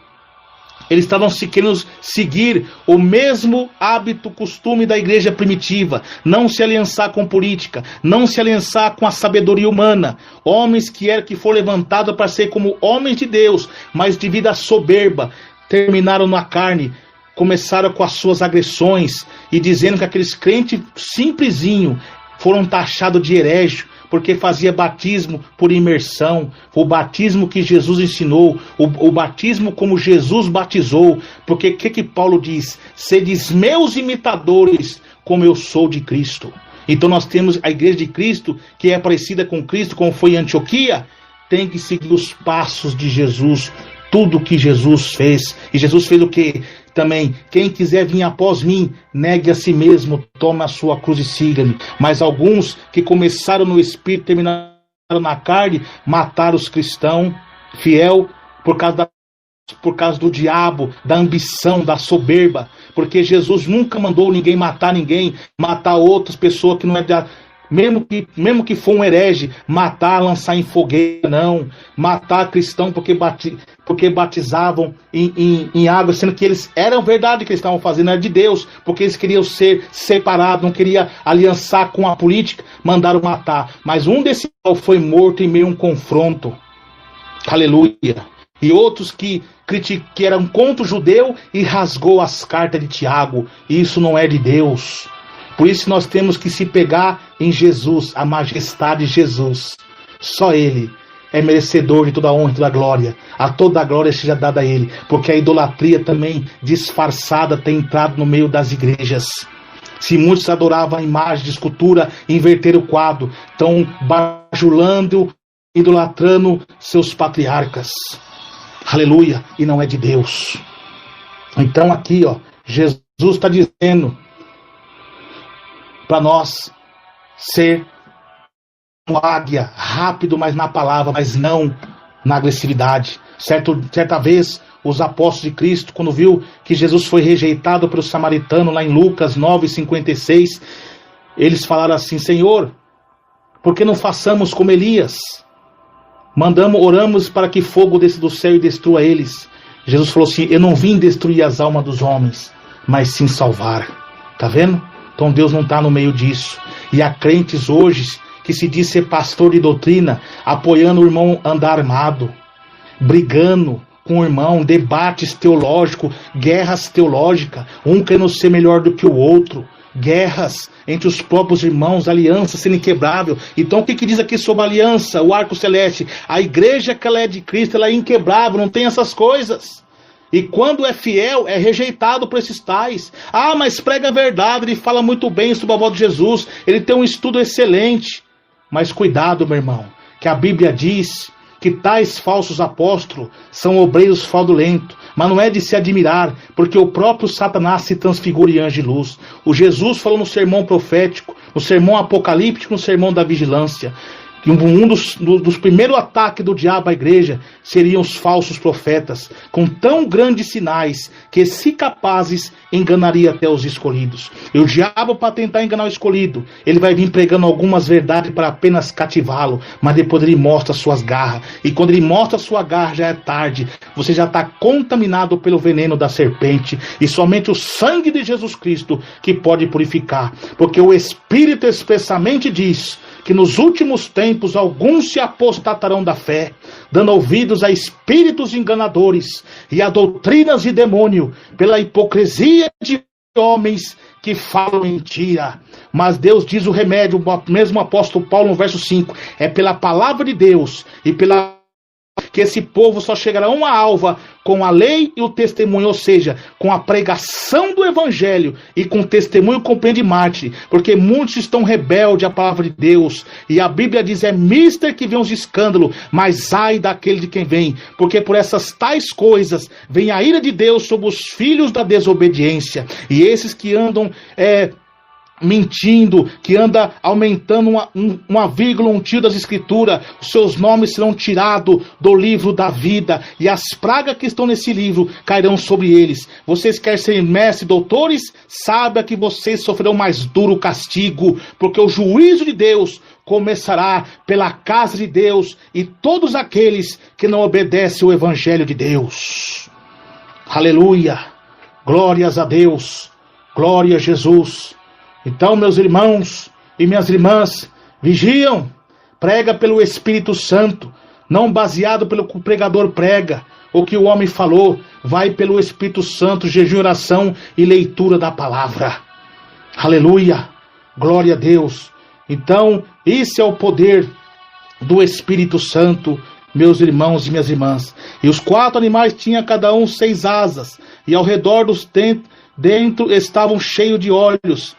eles estavam querendo seguir o mesmo hábito, costume da igreja primitiva. Não se aliançar com política. Não se aliançar com a sabedoria humana. Homens que foram levantados para ser como homens de Deus, mas devido à soberba, terminaram na carne. Começaram com as suas agressões e dizendo que aqueles crentes simplesinhos foram taxados de herege, porque fazia batismo por imersão, o batismo que Jesus ensinou, o batismo como Jesus batizou, porque o que Paulo diz? Sedes meus imitadores, como eu sou de Cristo. Então nós temos a igreja de Cristo, que é parecida com Cristo, como foi em Antioquia, tem que seguir os passos de Jesus, tudo que Jesus fez. E Jesus fez o quê? Também, quem quiser vir após mim, negue a si mesmo, tome a sua cruz e siga-me. Mas alguns que começaram no espírito, terminaram na carne, mataram os cristãos fiel por causa do diabo, da ambição, da soberba. Porque Jesus nunca mandou ninguém, matar outras pessoas que não é da... Mesmo que for um herege, matar, lançar em fogueira, não. Matar cristão porque batizavam em água, sendo que eles eram verdade que eles estavam fazendo, era de Deus, porque eles queriam ser separados, não queriam aliançar com a política, mandaram matar. Mas um desses foi morto em meio a um confronto. Aleluia. E outros que eram contra o judeu e rasgou as cartas de Tiago. Isso não é de Deus. Por isso nós temos que se pegar em Jesus, a majestade de Jesus. Só Ele é merecedor de toda a honra e toda a glória. A toda a glória seja dada a Ele. Porque a idolatria também disfarçada tem entrado no meio das igrejas. Se muitos adoravam a imagem de escultura, inverteram o quadro, estão bajulando, idolatrando seus patriarcas. Aleluia. E não é de Deus. Então aqui, Jesus está dizendo para nós ser uma águia, rápido, mas na palavra, mas não na agressividade. Certa vez, os apóstolos de Cristo, quando viu que Jesus foi rejeitado pelo samaritano, lá em Lucas 9:56, eles falaram assim: Senhor, por que não façamos como Elias? Oramos para que fogo desça do céu e destrua eles. Jesus falou assim: eu não vim destruir as almas dos homens, mas sim salvar. Tá vendo? Então Deus não está no meio disso. E há crentes hoje que se diz ser pastor de doutrina, apoiando o irmão andar armado, brigando com o irmão, debates teológicos, guerras teológicas, um querendo ser melhor do que o outro, guerras entre os próprios irmãos, aliança sendo inquebrável. Então o que diz aqui sobre a aliança, o arco celeste? A igreja que ela é de Cristo, ela é inquebrável, não tem essas coisas. E quando é fiel, é rejeitado por esses tais. Ah, mas prega a verdade, ele fala muito bem sobre a volta de Jesus, ele tem um estudo excelente. Mas cuidado, meu irmão, que a Bíblia diz que tais falsos apóstolos são obreiros fraudulentos. Mas não é de se admirar, porque o próprio Satanás se transfigura em anjo de luz. O Jesus falou no sermão profético, no sermão apocalíptico, no sermão da vigilância, que um dos primeiros ataques do diabo à igreja seriam os falsos profetas, com tão grandes sinais que, se capazes, enganaria até os escolhidos. E o diabo, para tentar enganar o escolhido, ele vai vir pregando algumas verdades para apenas cativá-lo, mas depois ele mostra suas garras. E quando ele mostra sua garra, já é tarde. Você já está contaminado pelo veneno da serpente, e somente o sangue de Jesus Cristo que pode purificar, porque o Espírito expressamente diz que nos últimos tempos alguns se apostatarão da fé, dando ouvidos a espíritos enganadores e a doutrinas de demônio, pela hipocrisia de homens que falam mentira. Mas Deus diz o remédio, mesmo o apóstolo Paulo no verso 5, é pela palavra de Deus e pela que esse povo só chegará a uma alva com a lei e o testemunho, ou seja, com a pregação do evangelho e com o testemunho compreende Marte, porque muitos estão rebeldes à palavra de Deus, e a Bíblia diz, é mister que vem os escândalos, mas ai daquele de quem vem, porque por essas tais coisas vem a ira de Deus sobre os filhos da desobediência, e esses que andam mentindo, que anda aumentando uma vírgula, um tio das escrituras, os seus nomes serão tirados do livro da vida, e as pragas que estão nesse livro cairão sobre eles. Vocês querem ser mestres, doutores? Saiba que vocês sofrerão mais duro castigo, porque o juízo de Deus começará pela casa de Deus e todos aqueles que não obedecem o evangelho de Deus. Aleluia, glórias a Deus, glória a Jesus. Então, meus irmãos e minhas irmãs, vigiam, prega pelo Espírito Santo, não baseado pelo que o pregador prega, ou que o homem falou, vai pelo Espírito Santo, jejum, oração e leitura da palavra. Aleluia, glória a Deus. Então, esse é o poder do Espírito Santo, meus irmãos e minhas irmãs. E os 4 animais tinham cada um 6 asas, e ao redor dos dentro estavam cheios de olhos,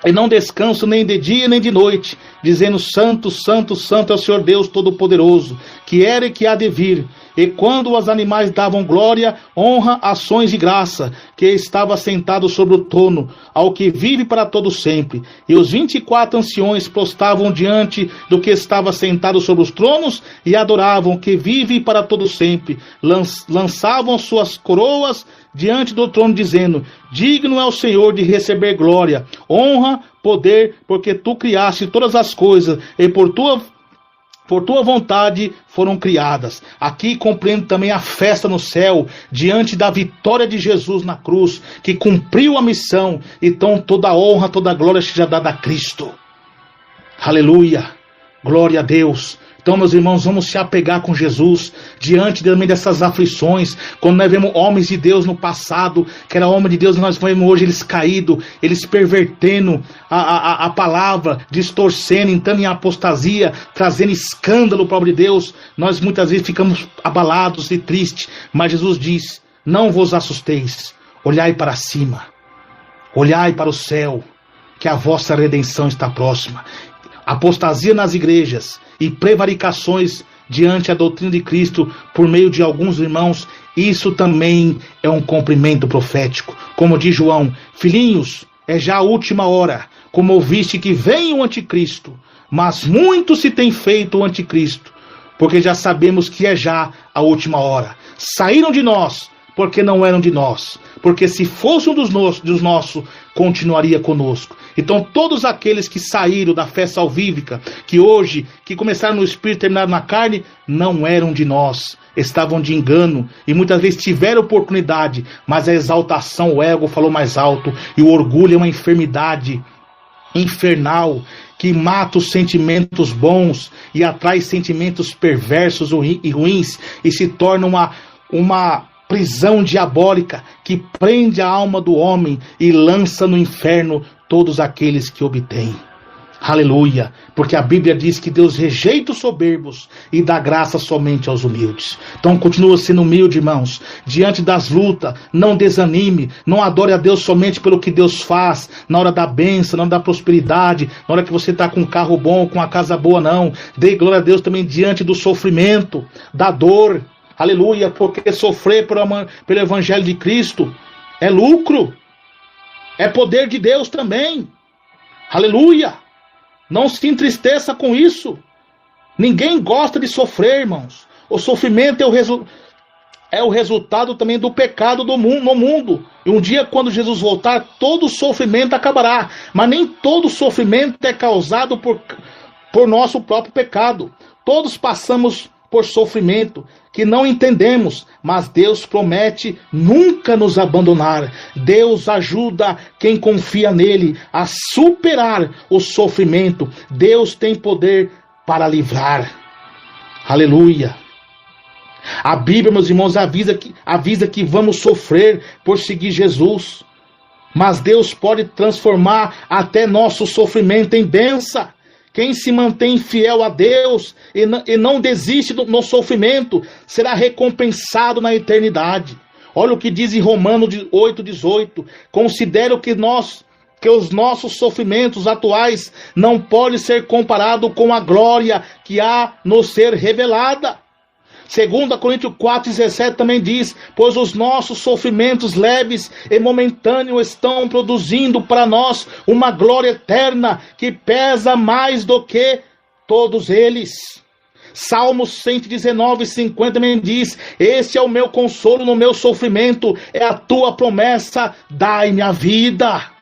e não descanso nem de dia nem de noite, dizendo, Santo, Santo, Santo é o Senhor Deus Todo-Poderoso, que era e que há de vir. E quando os animais davam glória, honra, ações de graça, que estava sentado sobre o trono, ao que vive para todo sempre. E os 24 anciões prostravam diante do que estava sentado sobre os tronos, e adoravam, que vive para todo sempre. Lançavam suas coroas diante do trono, dizendo, digno é o Senhor de receber glória, honra, poder, porque tu criaste todas as coisas, e por tua vontade foram criadas. Aqui compreendo também a festa no céu, diante da vitória de Jesus na cruz, que cumpriu a missão. Então toda a honra, toda a glória seja dada a Cristo. Aleluia, glória a Deus. Então, meus irmãos, vamos se apegar com Jesus diante também dessas aflições. Quando nós vemos homens de Deus no passado, que era homem de Deus, nós vemos hoje eles caídos, eles pervertendo a palavra, distorcendo, entrando em apostasia, trazendo escândalo para a obra de Deus. Nós muitas vezes ficamos abalados e tristes, mas Jesus diz, não vos assusteis, olhai para cima, olhai para o céu, que a vossa redenção está próxima. Apostasia nas igrejas e prevaricações diante da doutrina de Cristo por meio de alguns irmãos, isso também é um cumprimento profético. Como diz João, filhinhos, é já a última hora, como ouviste que vem o anticristo, mas muito se tem feito o anticristo, porque já sabemos que é já a última hora. Saíram de nós, porque não eram de nós, porque se fossem dos nossos, continuaria conosco. Então todos aqueles que saíram da fé salvífica, que começaram no Espírito e terminaram na carne, não eram de nós, estavam de engano, e muitas vezes tiveram oportunidade, mas a exaltação, o ego falou mais alto, e o orgulho é uma enfermidade infernal, que mata os sentimentos bons, e atrai sentimentos perversos e ruins, e se torna uma prisão diabólica que prende a alma do homem e lança no inferno todos aqueles que obtêm. Aleluia, porque a Bíblia diz que Deus rejeita os soberbos e dá graça somente aos humildes. Então continua sendo humilde, irmãos, diante das lutas, não desanime, não adore a Deus somente pelo que Deus faz, na hora da bênção, na hora da prosperidade, na hora que você está com um carro bom, com uma casa boa, não. Dê glória a Deus também diante do sofrimento, da dor. Aleluia, porque sofrer pelo Evangelho de Cristo é lucro, é poder de Deus também. Aleluia, Não se entristeça com isso. Ninguém gosta de sofrer, irmãos. O sofrimento é o resultado também do pecado no mundo. E um dia, quando Jesus voltar, todo o sofrimento acabará. Mas nem todo sofrimento é causado por nosso próprio pecado. Todos passamos por sofrimento que não entendemos, mas Deus promete nunca nos abandonar. Deus ajuda quem confia nele a superar o sofrimento. Deus tem poder para livrar. Aleluia. A Bíblia, meus irmãos, avisa que vamos sofrer por seguir Jesus. Mas Deus pode transformar até nosso sofrimento em bênção. Quem se mantém fiel a Deus e não desiste no sofrimento, será recompensado na eternidade. Olha o que diz em Romanos 8,18. Considero que os nossos sofrimentos atuais não podem ser comparados com a glória que há nos ser revelada. 2 Coríntios 4,17 também diz: pois os nossos sofrimentos leves e momentâneos estão produzindo para nós uma glória eterna que pesa mais do que todos eles. Salmos 119,50 também diz: este é o meu consolo no meu sofrimento, é a tua promessa, dai-me a vida.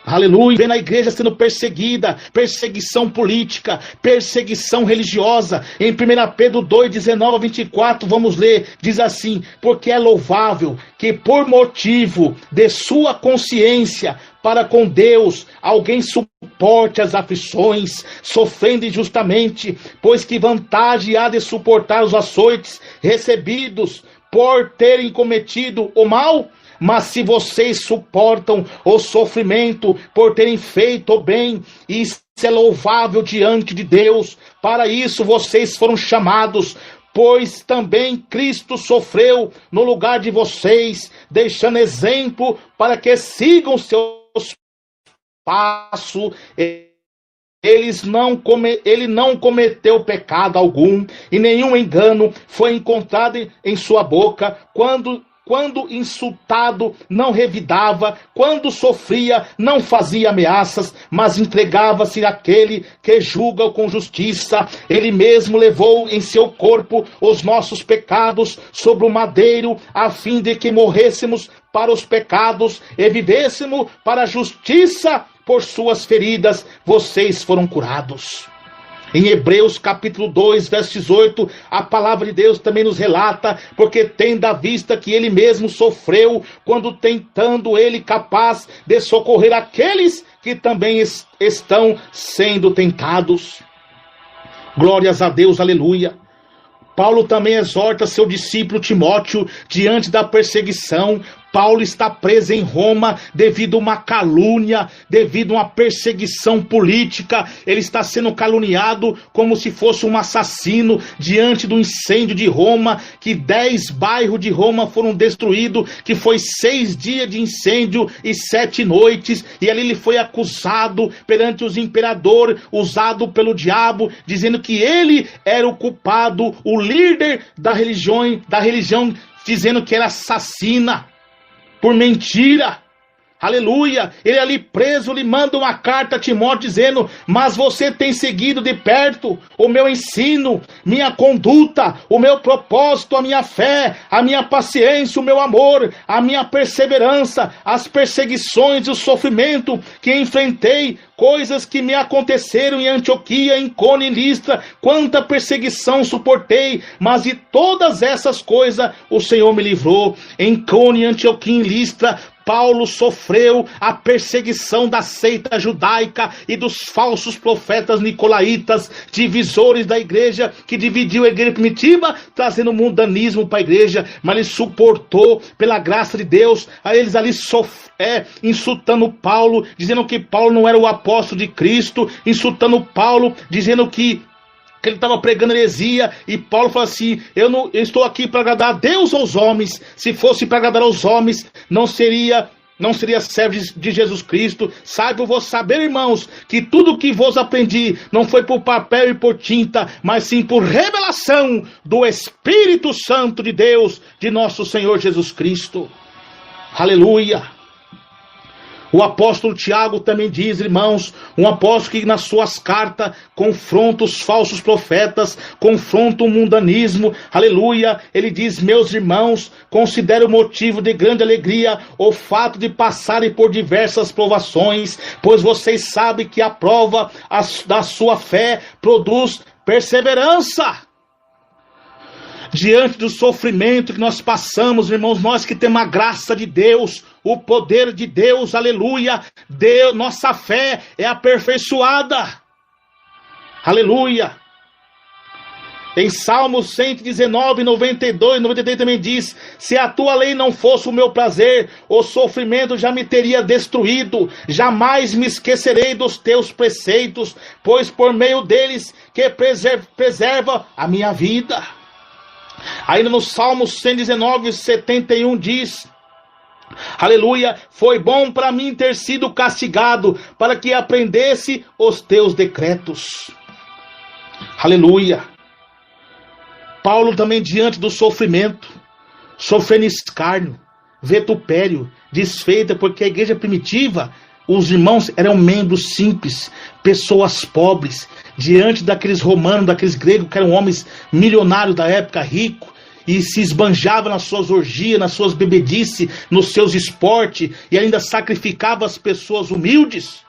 Aleluia. Vendo a igreja sendo perseguida, perseguição política, perseguição religiosa. Em 1 Pedro 2,19-24, vamos ler, diz assim: porque é louvável que por motivo de sua consciência para com Deus, alguém suporte as aflições, sofrendo injustamente, pois que vantagem há de suportar os açoites recebidos por terem cometido o mal? Mas se vocês suportam o sofrimento por terem feito o bem, isso é louvável diante de Deus. Para isso vocês foram chamados, pois também Cristo sofreu no lugar de vocês, deixando exemplo para que sigam seus passos. Ele não cometeu pecado algum, e nenhum engano foi encontrado em sua boca. Quando insultado, não revidava. Quando sofria, não fazia ameaças, mas entregava-se àquele que julga com justiça. Ele mesmo levou em seu corpo os nossos pecados sobre o madeiro, a fim de que morrêssemos para os pecados e vivêssemos para a justiça. Por suas feridas, vocês foram curados. Em Hebreus capítulo 2, verso 18, a palavra de Deus também nos relata: porque tendo à vista que ele mesmo sofreu, quando tentando ele capaz de socorrer aqueles que também estão sendo tentados. Glórias a Deus, aleluia. Paulo também exorta seu discípulo Timóteo diante da perseguição. Paulo está preso em Roma devido a uma calúnia, devido a uma perseguição política. Ele está sendo caluniado como se fosse um assassino diante do incêndio de Roma, que 10 bairros de Roma foram destruídos, que foi 6 dias de incêndio e 7 noites, e ali ele foi acusado perante os imperadores, usado pelo diabo, dizendo que ele era o culpado, o líder da religião, dizendo que era assassina. Por mentira, aleluia. Ele ali preso, lhe manda uma carta a Timóteo dizendo: mas você tem seguido de perto o meu ensino, minha conduta, o meu propósito, a minha fé, a minha paciência, o meu amor, a minha perseverança, as perseguições e o sofrimento que enfrentei, coisas que me aconteceram em Antioquia, em Icônio e Listra. Quanta perseguição suportei, mas de todas essas coisas o Senhor me livrou. Em Icônio, Antioquia e Listra, Paulo sofreu a perseguição da seita judaica e dos falsos profetas nicolaítas, divisores da igreja, que dividiu a igreja primitiva, trazendo mundanismo para a igreja. Mas ele suportou pela graça de Deus. A eles ali insultando Paulo, dizendo que Paulo não era o apóstolo de Cristo, insultando Paulo, dizendo que ele estava pregando heresia. E Paulo falou assim: eu estou aqui para agradar a Deus ou aos homens. Se fosse para agradar aos homens, não seria servo de Jesus Cristo. Vos saber, irmãos, que tudo que vos aprendi não foi por papel e por tinta, mas sim por revelação do Espírito Santo de Deus, de nosso Senhor Jesus Cristo. Aleluia. O apóstolo Tiago também diz, irmãos, um apóstolo que nas suas cartas confronta os falsos profetas, confronta o mundanismo, aleluia. Ele diz, meus irmãos, considero motivo de grande alegria o fato de passarem por diversas provações, pois vocês sabem que a prova da sua fé produz perseverança. Diante do sofrimento que nós passamos, irmãos, nós que temos a graça de Deus, o poder de Deus, aleluia, Deus, nossa fé é aperfeiçoada, aleluia. Em Salmos 119, 92, 93 também diz, se a tua lei não fosse o meu prazer, o sofrimento já me teria destruído, jamais me esquecerei dos teus preceitos, pois por meio deles que preserva a minha vida. Ainda no Salmo 119, 71 diz, aleluia, foi bom para mim ter sido castigado, para que aprendesse os teus decretos. Aleluia. Paulo também diante do sofrimento, sofrendo escárnio, vitupério, desfeita, porque a igreja primitiva, os irmãos eram membros simples, pessoas pobres, diante daqueles romanos, daqueles gregos, que eram homens milionários da época, ricos, e se esbanjavam nas suas orgias, nas suas bebedices, nos seus esportes, e ainda sacrificavam as pessoas humildes.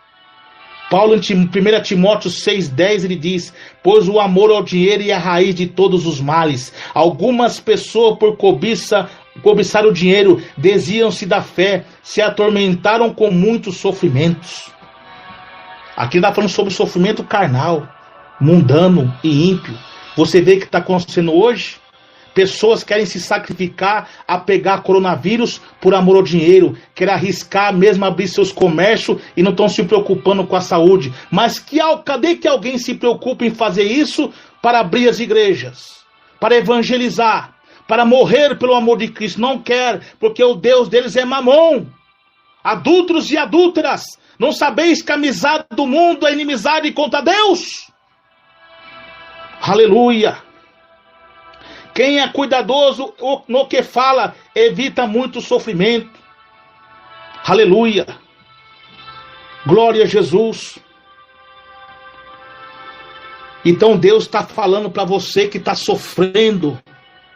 Paulo, em 1 Timóteo 6,10, ele diz, pois o amor ao dinheiro é a raiz de todos os males. Algumas pessoas, por cobiçar o dinheiro, desviam-se da fé, se atormentaram com muitos sofrimentos. Aqui está falando sobre sofrimento carnal, mundano e ímpio. Você vê o que está acontecendo hoje? Pessoas querem se sacrificar a pegar coronavírus por amor ao dinheiro, querem arriscar mesmo abrir seus comércios e não estão se preocupando com a saúde. Mas cadê que alguém se preocupe em fazer isso para abrir as igrejas, para evangelizar, para morrer pelo amor de Cristo? Não quer, porque o Deus deles é Mamon. Adúlteros e adúlteras, não sabeis que a amizade do mundo é inimizade contra Deus? Aleluia. Quem é cuidadoso no que fala, evita muito sofrimento. Aleluia. Glória a Jesus. Então Deus está falando para você que está sofrendo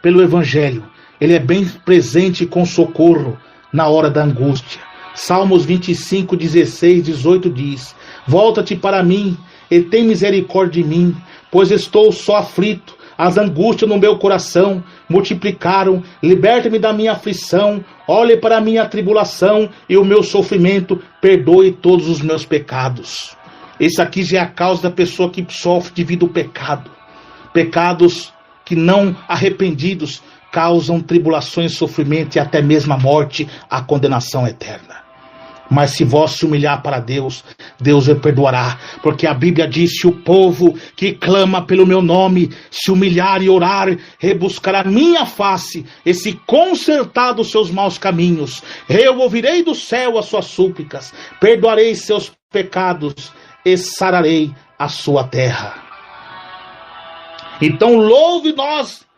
pelo Evangelho. Ele é bem presente com socorro na hora da angústia. Salmos 25, 16, 18 diz, volta-te para mim e tem misericórdia de mim, pois estou só aflito. As angústias no meu coração multiplicaram, liberta-me da minha aflição, olhe para a minha tribulação e o meu sofrimento, perdoe todos os meus pecados. Esse aqui já é a causa da pessoa que sofre devido ao pecado. Pecados que não arrependidos causam tribulações, sofrimento e até mesmo a morte, a condenação eterna. Mas se vós se humilhar para Deus, Deus o perdoará, porque a Bíblia diz, se o povo que clama pelo meu nome se humilhar e orar, rebuscar a minha face e se consertar dos seus maus caminhos, eu ouvirei do céu as suas súplicas, perdoarei seus pecados e sararei a sua terra. Então louve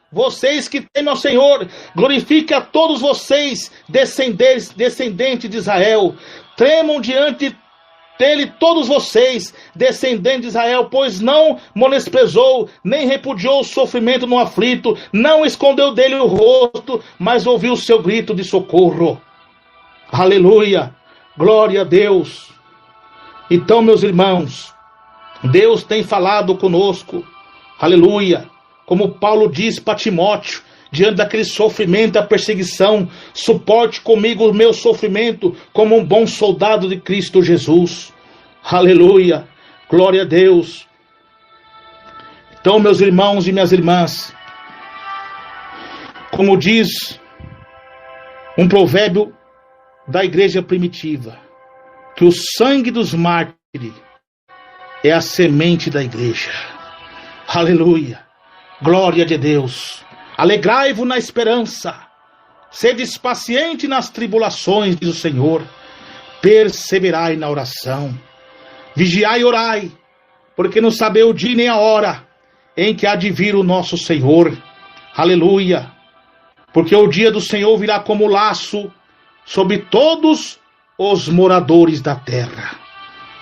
vocês que temem ao Senhor, glorifique a todos vocês, descendentes de Israel, tremam diante dele todos vocês, descendentes de Israel, pois não menosprezou, nem repudiou o sofrimento no aflito, não escondeu dele o rosto, mas ouviu o seu grito de socorro. Aleluia, glória a Deus. Então, meus irmãos, Deus tem falado conosco, aleluia, como Paulo diz para Timóteo, diante daquele sofrimento, da perseguição, suporte comigo o meu sofrimento, como um bom soldado de Cristo Jesus. Aleluia, glória a Deus. Então, meus irmãos e minhas irmãs, como diz um provérbio da igreja primitiva, que o sangue dos mártires é a semente da igreja. Aleluia. Glória de Deus. Alegrai-vos na esperança. Sedes paciente nas tribulações, diz o Senhor. Perseverai na oração. Vigiai e orai, porque não sabeis o dia nem a hora em que há de vir o nosso Senhor. Aleluia. Porque o dia do Senhor virá como laço sobre todos os moradores da terra.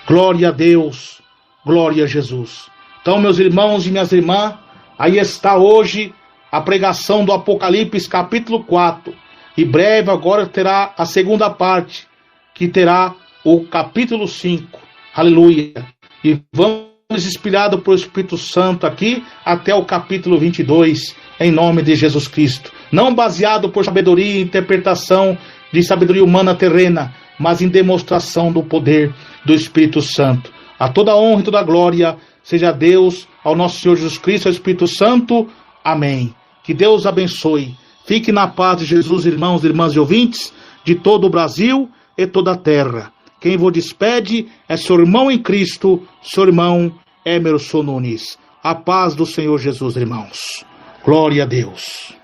Glória a Deus, glória a Jesus. Então, meus irmãos e minhas irmãs, aí está hoje a pregação do Apocalipse capítulo 4. E breve agora terá a segunda parte, que terá o capítulo 5. Aleluia. E vamos inspirados pelo Espírito Santo aqui até o capítulo 22, em nome de Jesus Cristo. Não baseado por sabedoria e interpretação de sabedoria humana terrena, mas em demonstração do poder do Espírito Santo. A toda honra e toda glória seja a Deus, ao nosso Senhor Jesus Cristo, ao Espírito Santo. Amém. Que Deus abençoe. Fique na paz de Jesus, irmãos, irmãs e ouvintes de todo o Brasil e toda a terra. Quem vos despede é seu irmão em Cristo, seu irmão Emerson Nunes. A paz do Senhor Jesus, irmãos. Glória a Deus.